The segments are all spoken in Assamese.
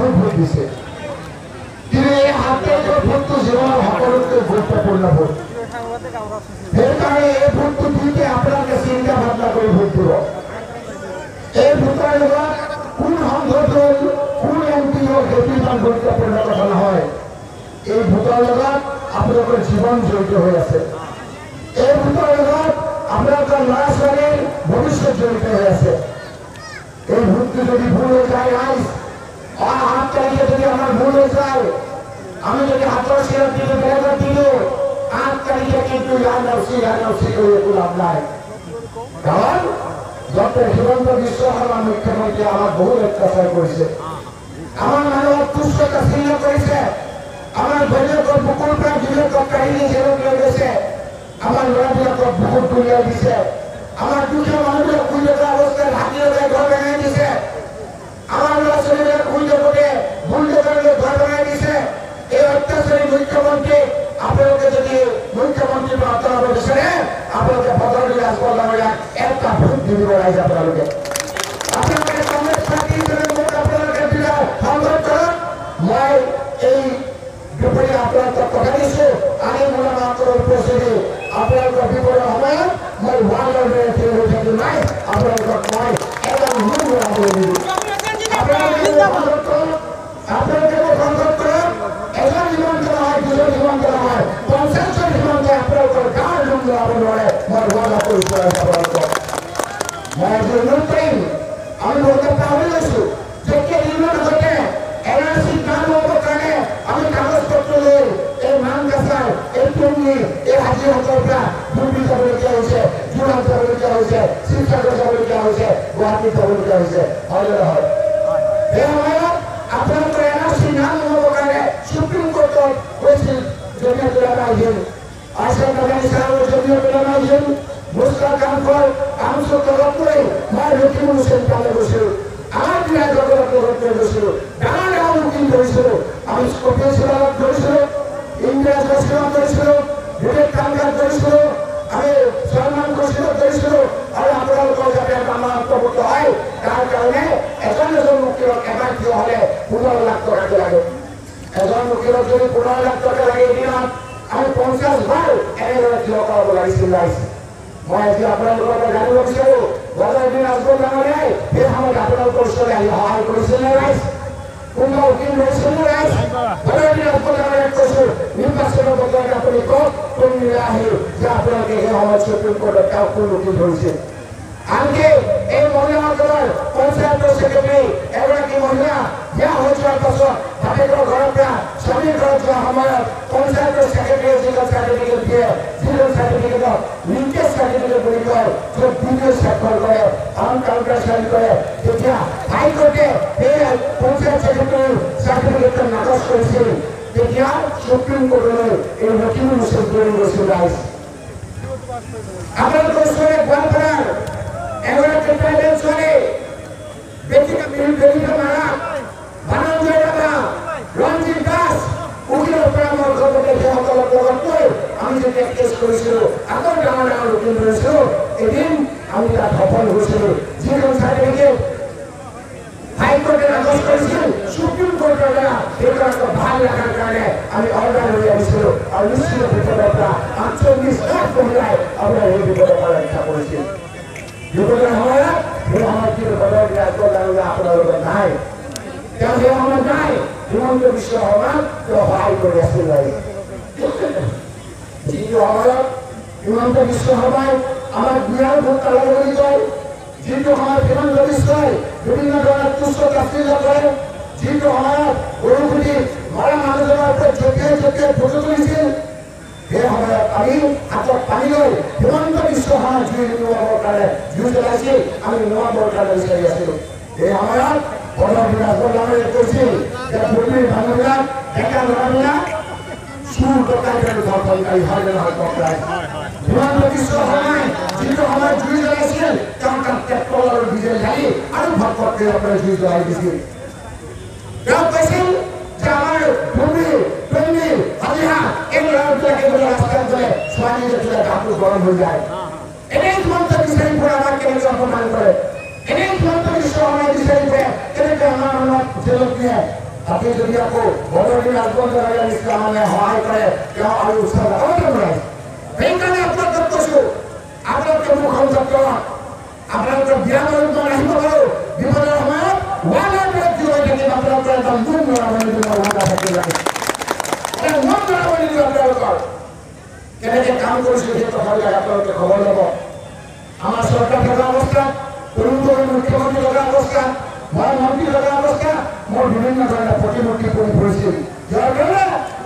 বহুত ভোট দিছে কিন্তু এই 7 তাৰিখৰ ভোটটো জীৱনৰ সকলোতকৈ গুৰুত্বপূৰ্ণ ভোট সেইকাৰণে এই ভোটটো দিওঁতে আপোনালোকে চিন্তা ভাৱনা কৰি ভোট দিব এই ভোটৰ লগত কোন সংসদ হ'ল কোন এমপি হ'ল সেইটো ইমান গুৰুত্বপূৰ্ণ কথা নহয় এই ভোটৰ লগত আপোনালোকৰ জীৱন জড়িত হৈ আছে এই ভোটৰ লগত আপোনালোকৰ ল'ৰা ছোৱালীৰ ভৱিষ্যত জড়িত হৈ আছে এই ভোটটো যদি ভুল হৈ যায় ৰাইজ 7 তাৰিখে যদি আমাৰ ভুল হৈ যায় আমি যদি হাতৰ চিৰত দিলোঁ বেলেগত দিলোঁ 8 তাৰিখে কিন্তু ইয়াৰ নচি কৰি একো লাভ নাই কাৰণ ডক্টৰ হিমন্ত বিশ্ব শৰ্মা মুখ্যমন্ত্ৰীয়ে আমাক বহুত অত্যাচাৰ কৰিছে আমাৰ মানুহক তুচ্ছ তাচ্ছিল্য কৰিছে আমাৰ ঘৈণীয়েকৰ বুকুৰ পৰা গিৰিয়েকক কাঢ়ি নি জেলত লৈ গৈছে আমাৰ ল'ৰাবিলাকক বহুত গুলিয়াই দিছে আমাৰ দুখীয়া মানুহবিলাক শুই থকা অৱস্থাত হাতী লগাই ঘৰ বনাই দিছে আমাৰ ল'ৰা ছোৱালীবিলাক শুই থাকোঁতে বুলডোজাৰ লৈ ঘৰ বনাই দিছে এই অত্যাচাৰী মুখ্যমন্ত্ৰীক আপোনালোকে যদি মুখ্যমন্ত্ৰীৰ পৰা আঁতৰাব বিচাৰে আপোনালোকে বদলি ৰাজপথ ডাঙৰীয়াক এটা ভোট দি দিব ৰাইজ আপোনালোকে কংগ্ৰেছ পাৰ্টি ভোট আপোনালোকে দিলে সংগ্ৰহ কৰক মই এই দুপৰীয়া আপোনালোকক কথা দিছোঁ আমি মোলা মাত্ৰ উপস্থিতি আপোনালোকৰ বিপদৰ সময়ত মই ৱালৰ দৰে থিয় হৈ থাকিম নাই আপোনালোকক মই এজন মূল বনাবলৈ দিলোঁ আপোনালোকে সংগ্ৰহ কৰক এজন সীমান্ত নহয় দুজন সীমান্ত নহয় 50জন সীমান্তই আপোনালোকৰ গাঁৱৰ লোক ল'ব নোৱাৰে মই ৱালা কৰিছোঁ আপোনালোকক মই আজি অনুৰোধ কৰিম আমি বহুতে পাহৰি গৈছোঁ যেতিয়া নিৰ্মাণ ঘটে NRC কাম হ'বৰ কাৰণে আমি কাগজ পত্ৰ লৈ এই মানগাছাৰ এই টুংগি এই হাজিৰহাটৰ পৰা দুৰ্বি যাবলগীয়া হৈছে যোৰহাট যাবলগীয়া হৈছে শিৱসাগৰ যাবলগীয়া হৈছে গুৱাহাটীত যাবলগীয়া হৈছে হয় নে নহয় সেই সময়ত আপোনালোকৰ NRC নাম নহ'বৰ কাৰণে সুপ্ৰিম কোৰ্টত গৈছিল জমিয়ত উলামা হিন্দ আছলাম নাদানী চাহাবৰ জমিয়ত উলামা হিন্দ মুস্তাক কামফৰ কামচুৰ তলত লৈ মই ৰকিবুল হুছেইন তালৈ গৈছিলোঁ আমাৰ বিধায়কসকলক লগত লৈ গৈছিলোঁ ডাঙৰ ডাঙৰ মিটিং কৰিছিলোঁ আমি কপিল চিবালত কৰিছিলোঁ ইংৰাজ বস্তিৰত কৰিছিলোঁ বিবেক কাংগাত কৰিছিলোঁ আমি সলমান কৌশিকত কৰিছিলোঁ আৰু আপোনালোকৰ যাতে আমাৰ অন্তৰ্ভুক্ত হয় তাৰ কাৰণে এজন উকিলক এবাৰ থিয় হ'লে 15 লাখ টকাকে লাগে এজন উকিলক যদি 15 লাখ টকা লাগে এদিনত আমি 50 বাৰ এনেদৰে থিয় কৰাব লাগিছিল ৰাইজ মই আজি আপোনালোকৰ পৰা জানিব বিচাৰোঁ বজাৰদিন ৰাজপথ ডাঙৰীয়াই সেই সময়ত আপোনালোকৰ ওচৰলৈ আহি সহায় কৰিছিল নে ৰাইজ কোনোবা উকিল লৈছিল নে ৰাইজ বজাৰদিন ৰাজপথ ডাঙৰীয়াক কৈছোঁ নিৰ্বাচনৰ বতৰত আপুনি কওক কোনদিনা আহি যে আপোনালোকে সেই সময়ত সুপ্ৰিম কোৰ্টত তেওঁক কোন উকিল ধৰিছিল আনকি এই মহিলাসকলৰ পঞ্চায়তৰ ছেক্ৰেটাৰী এগৰাকী মহিলা বিয়া হৈ যোৱাৰ পাছত বাপেকৰ ঘৰৰ পৰা স্বামীৰ ঘৰত যোৱা সময়ত পঞ্চায়তৰ ছেক্ৰেটাৰীয়ে যিখন চাৰ্টিফিকেট দিয়ে যিখন চাৰ্টিফিকেটত লিংকেজ চাৰ্টিফিকেট বুলি কয় য'ত ভিডিঅ' স্বাক্ষৰ কৰে আন কাউণ্টাৰ চাইন কৰে তেতিয়া হাইকোৰ্টে সেই পঞ্চায়ত ছেক্ৰেটাৰীৰ চাৰ্টিফিকেটখন নাকচ কৰিছিল তেতিয়া সুপ্ৰিম কোৰ্টলৈ এই ৰকিবুল হুছেইন দৌৰি গৈছিল ৰাইজ আপোনালোকৰ ওচৰতে গোৱালপাৰাৰ এগৰাকী ট্ৰাইবেল ছোৱালী বেটিকা মাৰা বানঞ্জয় ৰাভা ৰঞ্জিত দাস উকিলৰ পৰামৰ্শ মতে সেইসকলক লগত লৈ আমি যেতিয়া কেছ কৰিছিলোঁ আকৌ ডাঙৰ ডাঙৰ উকিল ধৰিছিলোঁ এদিন আমি তাত সফল হৈছিলোঁ যিখন চাৰ্টিফিকেট হাইকোৰ্টে নাকচ কৰিছিল সুপ্ৰিম কোৰ্টৰ দ্বাৰা সেইগৰাকী ভাল লগাৰ কাৰণে আমি অৰ্ডাৰ লৈ আহিছিলোঁ আৰু নিশ্চিত বিপদৰ পৰা 48 লাখ মহিলাই আপোনাৰ এই বিপদৰ পৰা ৰক্ষা কৰিছিল বিপদৰ সময়ত সেই সময়ত কিন্তু বজাৰদিন ৰাজপথ ডাঙৰীয়া আপোনাৰ লগত নাই তেওঁ সেই সময়ত নাই হিমন্ত বিশ্ব শৰ্মাক তেওঁ সহায় কৰি আছিল যিটো সময়ত হিমন্ত বিশ্ব শৰ্মাই আমাৰ বিয়াৰ ভোট তালাব বুলি কয় যিটো সময়ত হিমন্ত বিশ্বই বিভিন্ন ধৰণৰ তুচ্ছ তাচ্ছিল্য কৰে যিটো সময়ত গৰুগুটি মৰা মানুহজনৰ ওপৰত জঁপিয়াই ফটো তুলিছিল সেই সময়ত আমি হাতত পানী লৈ হিমন্ত বিশ্ব শৰ্মাৰ জুই নুৱাবৰ কাৰণে জুই জ্বলাইছিল আমি নুৱাবৰ কাৰণে বিচাৰি আছিলোঁ এই সময়ত বজাৰদিন ৰাজপথ ডাঙৰীয়াই কৈছিল যে ভূমিৰ মানুহবিলাক ডেকা ল'ৰাবিলাক চুৰ ডকাইত আৰু ধৰ্ষণকাৰী হয় নে নহয় কওক ৰাইজ হিমন্ত বিশ্ব শৰ্মাই যিটো সময়ত জুই জ্বলাইছিল তেওঁ তাত পেট্ৰল আৰু ডিজেল ঢালি আৰু ভটভটকৈ আপোনাৰ জুই জ্বলাই দিছিল তেওঁ কৈছিল যে আমাৰ ভূমি প্ৰেমী হাজিহা এই ল'ৰাবিলাকে বোলে ৰাস্তাত গ'লে ছোৱালী দেখিলে গাটো গৰম হৈ যায় এনেই হিমন্ত বিচাৰি ফুৰে আমাক কেনেকৈ অপমান কৰে এনেই হিমন্ত বিশ্ব শৰ্মাই বিচাৰি ফুৰে কেনেকৈ আমাৰ মনত জেলত নিয়ে আপনি যদি আকৌ বদলি আগবন্ধ ইছলামে সহায় কৰে তেওঁ আৰু উৎসাহ নহয় সেইকাৰণে আপোনালোকক কৈছোঁ আপোনালোকে মোক সংযুক্ত আপোনালোকৰ জ্ঞানৰ আহিব পাৰোঁ বিপদৰ সময়ত ওৱানৰ ব্যক্তি হৈ থাকিম আপোনালোকৰ এটা মন মৰামনি দিব ওৱানা থাকিব লাগে মন মৰামনি দিব আপোনালোকৰ কেনেকৈ কাম কৰিছোঁ সেই কথাবিলাক আপোনালোকে খবৰ ল'ব আমাৰ চৰকাৰ থকা অৱস্থা তৰুণ মুখ্যমন্ত্ৰী থকা অৱস্থা মই মন্ত্ৰী থকা অৱস্থা মোৰ বিভিন্ন ধৰণৰ প্ৰতিমূৰ্তি কৰি ফুৰিছিল যাৰ কাৰণে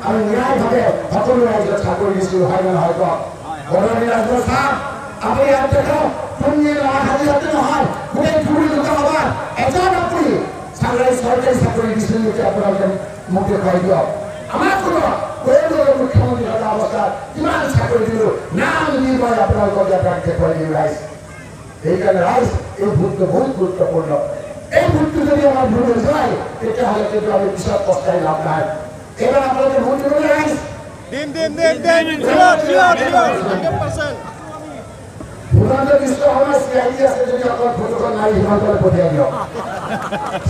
আমি ন্যায়ভাৱে সকলো ৰাইজক চাকৰি দিছোঁ হয় নে নহয় কওক বদলি ৰাজ্য চাওক আপুনি ইয়াত দেখক তুমি হাজিৰাতে নহয় গোটেই ফুৰি দুটা হবা এজন আপুনি চৰকাৰী চাকৰি দিছিল নেকি আপোনালোকে মোক দেখুৱাই দিয়ক আমাৰ কোনো মুখ্যমন্ত্ৰী থকা অৱস্থাত কিমান চাকৰি দিলোঁ নাম দি মই আপোনালোকক ইয়াত দেখুৱাই দিওঁ ৰাইজ সেইকাৰণে ৰাইজ এই ভোটটো বহুত গুৰুত্বপূৰ্ণ এই ভোটটো যদি আমাৰ ভুল হৈ যায় তেতিয়াহ'লে কিন্তু আমি পিছত পস্তাই লাভ নাই এইবাৰ আপোনালোকে ভোট দিবলৈ ৰাইজ হিমন্ত বিশ্ব শৰ্মা চিআইডি আছে যদি অকল ভোটখন নাই হিমন্তলৈ পঠিয়াই দিয়ক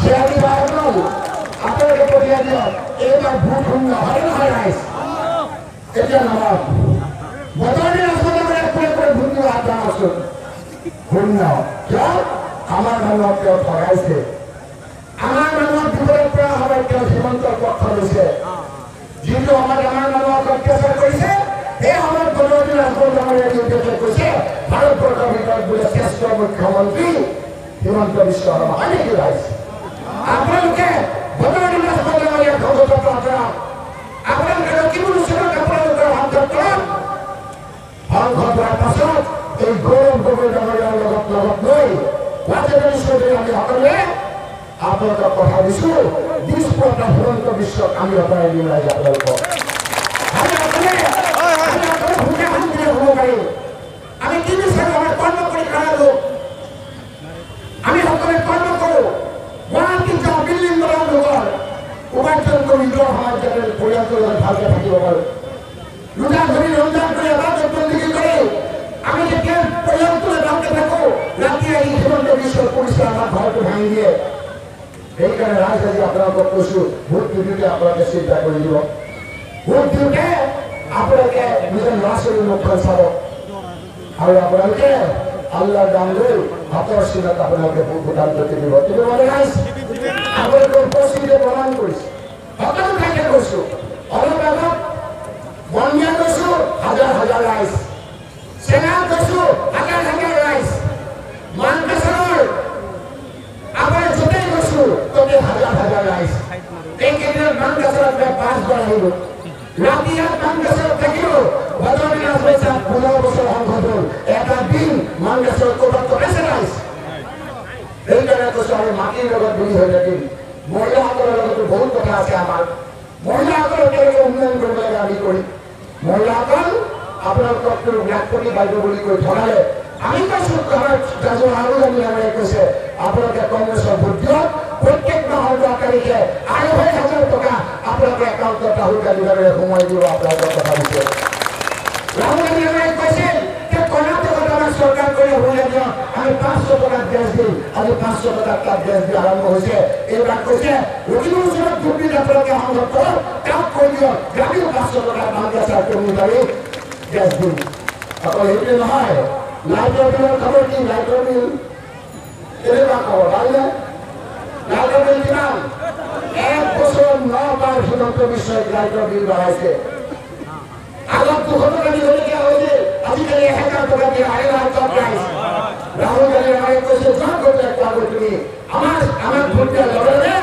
চিআইডি বায়কল আপোনালোকে পঠিয়াই দিয়ক এইবাৰ ভোট শূন্য হয় নহয় ৰাইজ এতিয়া নহয় বদলি ৰাজপথে একোৱে ভোট দিব হাত ডাঙৰচোন শূন্য কিয় আমাৰ মানুহক তেওঁ ঠগাইছে আমাৰ মানুহক বিপদৰ পৰা সময়ত তেওঁ হিমন্তৰ পক্ষ লৈছে যিটো সময়ত আমাৰ মানুহক অত্যাচাৰ কৰিছে সেই সময়ত বদলি ৰাজপথ ডাঙৰীয়াই কৈছে ভাৰতবৰ্ষৰ ভিতৰত বোলে শ্ৰেষ্ঠ মুখ্যমন্ত্ৰী হিমন্ত বিশ্ব শৰ্মা হয় নেকি ৰাইজ আপোনালোকে বদলি ৰাজপথ ডাঙৰীয়াক ধ্বংসপত্ৰ আঁতৰাওক আপোনালোকে লখিমপুৰ ওচৰত আপোনালোকৰ হাতত ধ্বংস হোৱাৰ পাছত এই গৌৰৱ গগৈ ডাঙৰীয়াৰ লগত লৈ ৰাজধানী চৌধুৰী আমি সকলোৱে আপোনালোকক কথা দিছোঁ দিছপুৰতা হিমন্ত বিশ্বক আমি অতৰাই দিম ৰাইজ আপোনালোকক হ'ব পাৰিম আমি কি বিচাৰোঁ আমাৰ কৰ্ম কৰি খানা লোক আমি সকলোৱে কৰ্ম কৰোঁ গুৱাহাটীত যাওঁ বিল্ডিং বনাওঁ লোকৰ উপাৰ্জন কৰি নিজৰ সমাজ যাতে পৰিয়ালটো ভালকৈ থাকিব পাৰোঁ লোটা ধৰি ৰমজান কৰি এবাৰ বন্দী কৰি আমি যেতিয়া পৰিয়ালটোলৈ ভালকৈ থাকোঁ ৰাতি আহি হিমন্ত বিশ্বৰ পৰিচয় আমাৰ ঘৰটো ভাঙি দিয়ে সেইকাৰণে ৰাইজ আজি আপোনালোকক কৈছোঁ ভোট দিওঁতে আপোনালোকে চিন্তা কৰি দিব ভোট দিওঁতে আপোনালোকে নিজৰ ল'ৰা ছোৱালীৰ মুখখন চাব আৰু আপোনালোকে আল্লাহৰ নাম লৈ হাতৰ চিনত আপোনালোকে ভোটদান কৰি দিব মানে ৰাইজ আপোনালোকে উপস্থিতিৰে প্ৰমাণ কৰিছে সকলো ঠাইতে কৈছোঁ অলপ আগত বনমিয়া কৈছোঁ হাজাৰ হাজাৰ ৰাইজ চেনাত কৈছোঁ হাজাৰ হাজাৰ ৰাইজ মানকাছাৰৰ আমাৰ য'তেই গৈছোঁ ততে হাজাৰ হাজাৰ ৰাইজ এইকেইদিনত মানকাছাৰত পাঁচবাৰ আহিলোঁ ৰাতি ইয়াত মানকাছাৰত থাকিলোঁ বদলি ৰাজপথ 15 বছৰ সংসদ হ'ল এটা দিন মানকাছাৰত ক'ৰবাত কৰিছে ৰাইজ সেইকাৰণে কৈছোঁ আমি মাটিৰ লগত মিলি হৈ থাকিম মহিলাসকলৰ লগতো বহুত কথা আছে আমাৰ মহিলাসকলক কেনেকৈ উন্নয়ন কৰিব লাগে আমি কৰিম মহিলাসকল আপোনালোকক লাখপতি বাইদেউ বুলি কৈ ঠগালে আমি কৈছোঁ ৰাহুল গান্ধী ডাঙৰীয়াই কৈছে আপোনালোকে কংগ্ৰেছৰ ভোট দিয়ক প্ৰত্যেক মাহৰ 10 তাৰিখে 2,500 টকা আপোনালোকৰ একাউণ্টত ৰাহুল গান্ধী ডাঙৰীয়াই সোমাই দিব আপোনালোকৰ কথা দিছে ৰাহুল গান্ধী ডাঙৰীয়াই কৈছিল যে কৰ্ণাটকত আমাৰ চৰকাৰ কৰি হ'বলৈ দিয়ক আমি 500 টকাত গেছ দিম আজি 500 টকাত তাত গেছ দিয়া আৰম্ভ হৈছে এইবাৰ কৈছে লখিমপুৰ ওচৰত ভোট দিলে আপোনালোকে সংযোগ কৰক তেওঁক কৈ দিয়ক গ্ৰামীণ 500 টকাত মানকাছাৰ কৰ্মচাৰী গেছ দিম অকল সেইটোৱে নহয় লাইটৰ বিলৰ খবৰ কি লাইটৰ বিল কেনেকুৱা খবৰ ভালনে লাইটৰ বিল কিমান 1 বছৰ 9 বাৰ হিমন্ত বিশ্বই লাইটৰ বিল বঢ়াইছে আগত 200 টকা দিবলগীয়া হৈছিল আজিকালি 1000 টকা দিয়ে ৰাহুল গান্ধী ডাঙৰীয়াই কৈছে যাওঁ গৈ কোৱা তুমি আমাৰ ভোট দিয়াৰ লগে লগে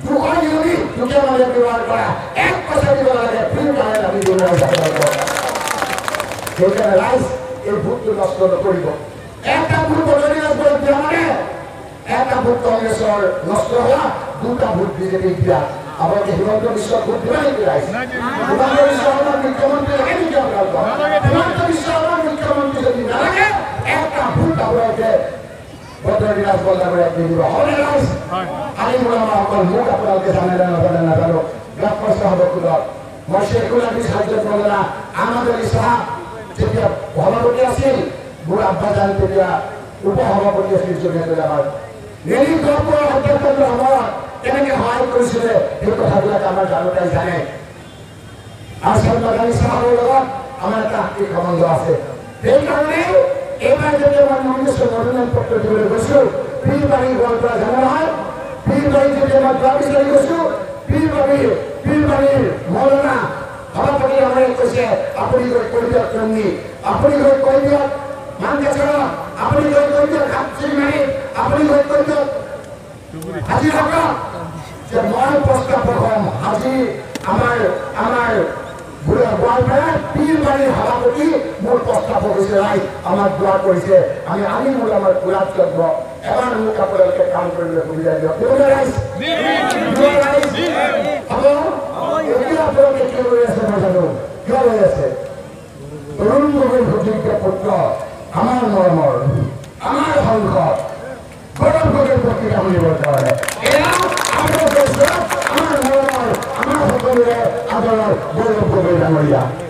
200 ইউনিট দুখীয়া মানুহে ব্যৱহাৰ কৰা 1 পইচা দিব নালাগে ফ্ৰী কাৰেণ্ট আমি দিব সেইকাৰণে ৰাইজ এই ভোটটো নষ্ট নকৰিব এটা ভোট বদলি ৰাজপথত দিয়া মানে এটা ভোট কংগ্ৰেছৰ নষ্ট হোৱা দুটা ভোট বিজেপিক দিয়া আপোনালোকে হিমন্ত বিশ্বক ভোট দিব নেকি ৰাইজ হিমন্ত বিশ্ব শৰ্মাৰ মুখ্যমন্ত্ৰী লাগে নেকি আপোনালোকক হিমন্ত বিশ্ব শৰ্মাৰ মুখ্যমন্ত্ৰী যদি নালাগে এটা ভোট আপোনালোকে বদলি ৰাজপথ ডাঙৰীয়াক দি দিব হয়নে ৰাইজ আমি মোলামাসকল মোক আপোনালোকে জানে নাজানে নাজানো ইয়াত প্ৰশ্ন হ'ব খোলক মই শেখুল হাদিছ হাজৰত মৌলানা আহমদ আলী চাহাব যেতিয়া সভাপতি আছিল মোৰ আব্বাজান তেতিয়া উপসভাপতি আছিল জমিয়তুল আমাৰ নেলি গহপুৰৰ হত্যাকাণ্ডৰ সময়ত কেনেকৈ সহায় কৰিছিলে সেই কথাবিলাক আমাৰ জনতাই জানে আৰু চন্দ্ৰকালী চাহাবৰ লগত আমাৰ এটা আত্মিক সম্বন্ধ আছে সেইকাৰণে এইবাৰ যেতিয়া মই মন্দিৰ মনোনয়ন পত্ৰ দিবলৈ গৈছোঁ পীৰবাৰী গোৱালপাৰা জানে নহয় পীৰবাৰী যেতিয়া মই যোৱা বিচাৰি গৈছোঁ পীৰবাৰীৰ মৌলানা সভাপতি আমাৰে কৈছে আপুনি গৈ কৈ দিয়ক ট্ৰেইনি আপুনি গৈ কৈ দিয়ক মানকেশ্বৰ আপুনি গৈ কৈ দিয়ক হাতচিমাৰী আপুনি গৈ কৈ দিয়ক হাজি থাকক যে মই প্ৰস্তাৱ হ'ম আজি আমাৰ গোৱালপাৰাৰ পীৰবাৰীৰ সভাপতি মোৰ প্ৰস্তাৱ হৈছে ৰাইজ আমাক দোৱা কৰিছে আমি মূল আমাৰ গোলাপ চন্দ্ৰ এবাৰ মোক আপোনালোকে কাম কৰিবলৈ সুবিধা দিয়ক ৰাইজ হ'ব এতিয়া আপোনালোকে কিয় লৈ আছে নাজানো কিয় লৈ আছে তৰুণ গগৈৰ সুযোগ্য পুত্ৰ আমাৰ মৰমৰ আমাৰ সংসদ গৌৰৱ গগৈৰ প্ৰতিষ্ঠা বুলিবৰ কাৰণে আমাৰ মৰমৰ আমাৰ সকলোৰে আদৰৰ গৌৰৱ গগৈ ডাঙৰীয়া